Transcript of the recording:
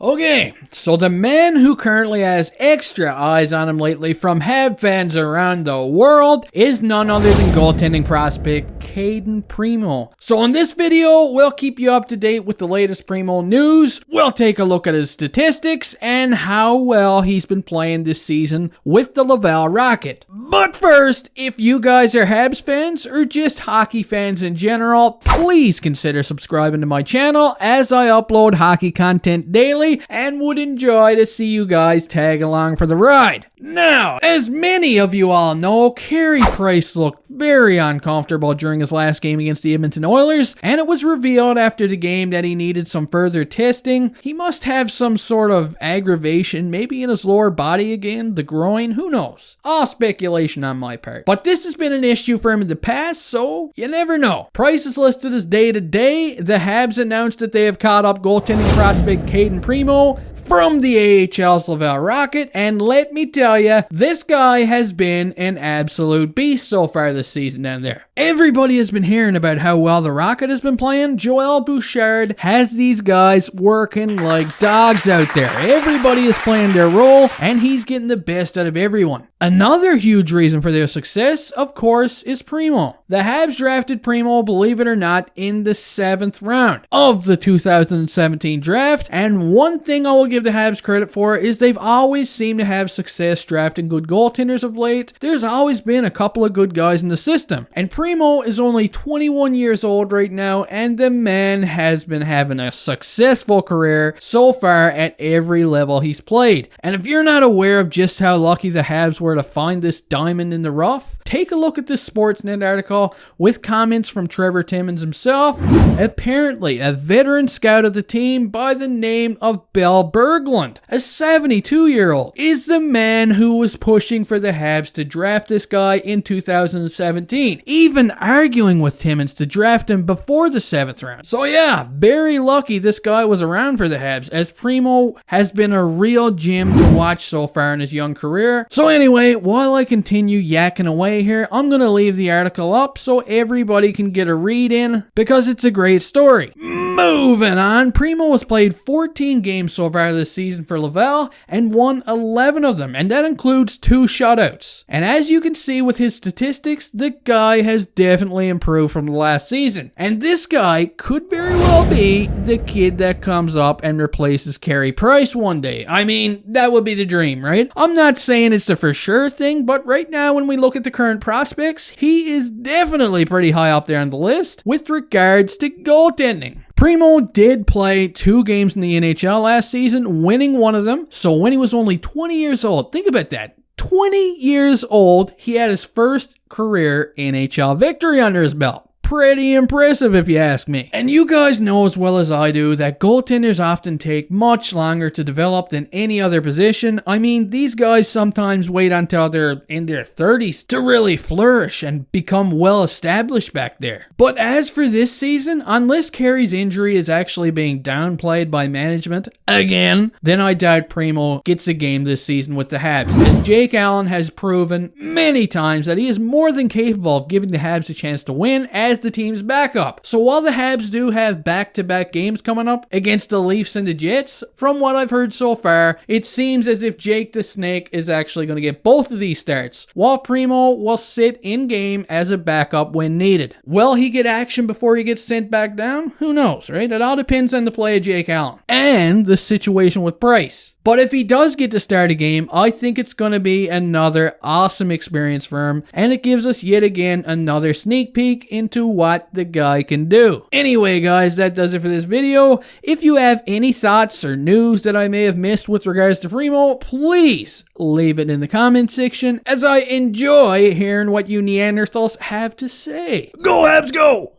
Okay, so the man who currently has extra eyes on him lately from Habs fans around the world is none other than goaltending prospect Cayden Primeau. So in this video, we'll keep you up to date with the latest Primeau news. We'll take a look at his statistics and how well he's been playing this season with the Laval Rocket. But first, if you guys are Habs fans or just hockey fans in general, please consider subscribing to my channel as I upload hockey content daily and would enjoy to see you guys tag along for the ride. Now, as many of you all know, Carey Price looked very uncomfortable during his last game against the Edmonton Oilers, and it was revealed after the game that he needed some further testing. He must have some sort of aggravation, maybe in his lower body again, the groin, who knows? All speculation on my part. But this has been an issue for him in the past, so you never know. Price is listed as day-to-day. The Habs announced that they have caught up goaltending prospect Cayden Primeau from the AHL's Laval Rocket, and let me tell you, this guy has been an absolute beast so far this season down there. Everybody has been hearing about how well the Rocket has been playing. Joel Bouchard has these guys working like dogs out there. Everybody is playing their role, and he's getting the best out of everyone. Another huge reason for their success, of course, is Primeau. The Habs drafted Primeau, believe it or not, in the 7th round of the 2017 draft, and one thing I will give the Habs credit for is they've always seemed to have success drafting good goaltenders of late. There's always been a couple of good guys in the system, and Primeau is only 21 years old right now, and the man has been having a successful career so far at every level he's played. And if you're not aware of just how lucky the Habs were to find this diamond in the rough, take a look at this Sportsnet article with comments from Trevor Timmins himself. Apparently, a veteran scout of the team by the name of Bill Berglund, a 72-year-old, is the man who was pushing for the Habs to draft this guy in 2017, even arguing with Timmins to draft him before the 7th round. So yeah, very lucky this guy was around for the Habs, as Primeau has been a real gem to watch so far in his young career. So anyway, while I continue yakking away here, I'm going to leave the article up so everybody can get a read in, because it's a great story. Moving on, Primeau has played 14 games so far this season for Laval and won 11 of them, and that includes 2 shutouts. And as you can see with his statistics, the guy has definitely improved from the last season. And this guy could very well be the kid that comes up and replaces Carey Price one day. I mean, that would be the dream, right? I'm not saying it's the for sure thing, but right now when we look at the current prospects, he is definitely pretty high up there on the list with regards to goaltending. Primeau did play 2 games in the NHL last season, winning one of them. So when he was only 20 years old, think about that. 20 years old, he had his first career NHL victory under his belt. Pretty impressive if you ask me. And you guys know as well as I do that goaltenders often take much longer to develop than any other position. I mean, these guys sometimes wait until they're in their 30s to really flourish and become well established back there. But as for this season, unless Carey's injury is actually being downplayed by management again, then I doubt Primeau gets a game this season with the Habs, as Jake Allen has proven many times that he is more than capable of giving the Habs a chance to win as the team's backup. So while the Habs do have back-to-back games coming up against the Leafs and the Jets, from what I've heard so far, it seems as if Jake the Snake is actually going to get both of these starts, while Primeau will sit in-game as a backup when needed. Will he get action before he gets sent back down? Who knows, right? It all depends on the play of Jake Allen and the situation with Price. But if he does get to start a game, I think it's going to be another awesome experience for him, and it gives us yet again another sneak peek into what the guy can do. Anyway, guys, that does it for this video. If you have any thoughts or news that I may have missed with regards to Primeau, please leave it in the comment section, as I enjoy hearing what you Neanderthals have to say. Go Habs, go!